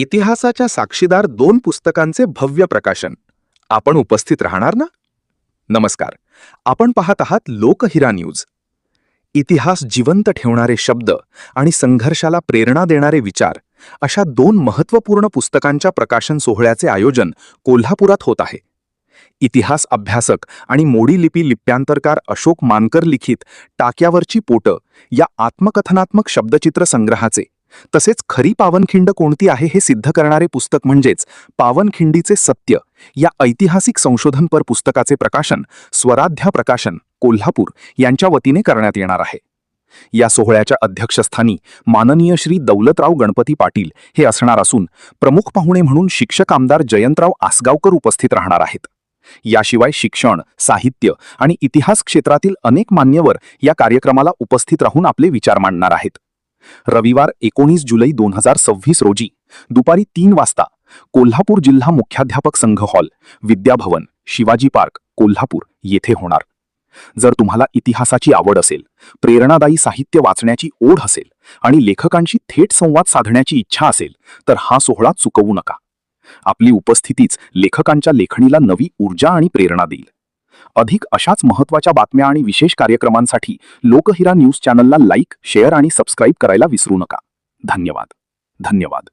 इतिहासाच्या साक्षीदार 2 पुस्तकांचे भव्य प्रकाशन. आपण उपस्थित राहणार ना? नमस्कार. आपण पाहत आहात लोकहिरा न्यूज. इतिहास जिवंत ठेवणारे शब्द आणि संघर्षाला प्रेरणा देणारे विचार अशा 2 महत्त्वपूर्ण पुस्तकांच्या प्रकाशन सोहळ्याचे आयोजन कोल्हापुरात होत आहे. इतिहास अभ्यासक आणि मोडी लिपी लिप्यांतरकार अशोक मानकर लिखित टाक्यावरची पोटं या आत्मकथनात्मक शब्दचित्र संग्रहाचे तसेच खरी पावनखिंड कोणती आहे हे सिद्ध करणारे पुस्तक म्हणजेच पावनखिंडीचे सत्य या ऐतिहासिक संशोधनपर पुस्तकाचे प्रकाशन स्वराध्या प्रकाशन कोल्हापूर यांच्या वतीने करण्यात येणार आहे. या सोहळ्याच्या अध्यक्षस्थानी माननीय श्री दौलतराव गणपती पाटील हे असणार असून प्रमुख पाहुणे म्हणून शिक्षक आमदार जयंतराव आसगावकर उपस्थित राहणार आहेत. याशिवाय शिक्षण, साहित्य आणि इतिहास क्षेत्रातील अनेक मान्यवर या कार्यक्रमाला उपस्थित राहून आपले विचार मांडणार आहेत. रविवार 19 जुलै 2026 रोजी दुपारी 3 वाजता कोल्हापूर जिल्हा मुख्याध्यापक संघ हॉल, विद्याभवन, शिवाजी पार्क, कोल्हापूर येथे होणार. जर तुम्हाला इतिहासाची आवड असेल, प्रेरणादायी साहित्य वाचण्याची ओढ असेल आणि लेखकांशी थेट संवाद साधण्याची इच्छा असेल तर हा सोहळा चुकवू नका. आपली उपस्थितीच लेखकांच्या लेखणीला नवी ऊर्जा आणि प्रेरणा देईल. अधिक अशाच महत्त्वाच्या बातम्या आणि विशेष कार्यक्रमांसाठी लोकहिरा न्यूज चॅनलला लाईक, शेअर आणि सबस्क्राईब करायला विसरू नका. धन्यवाद.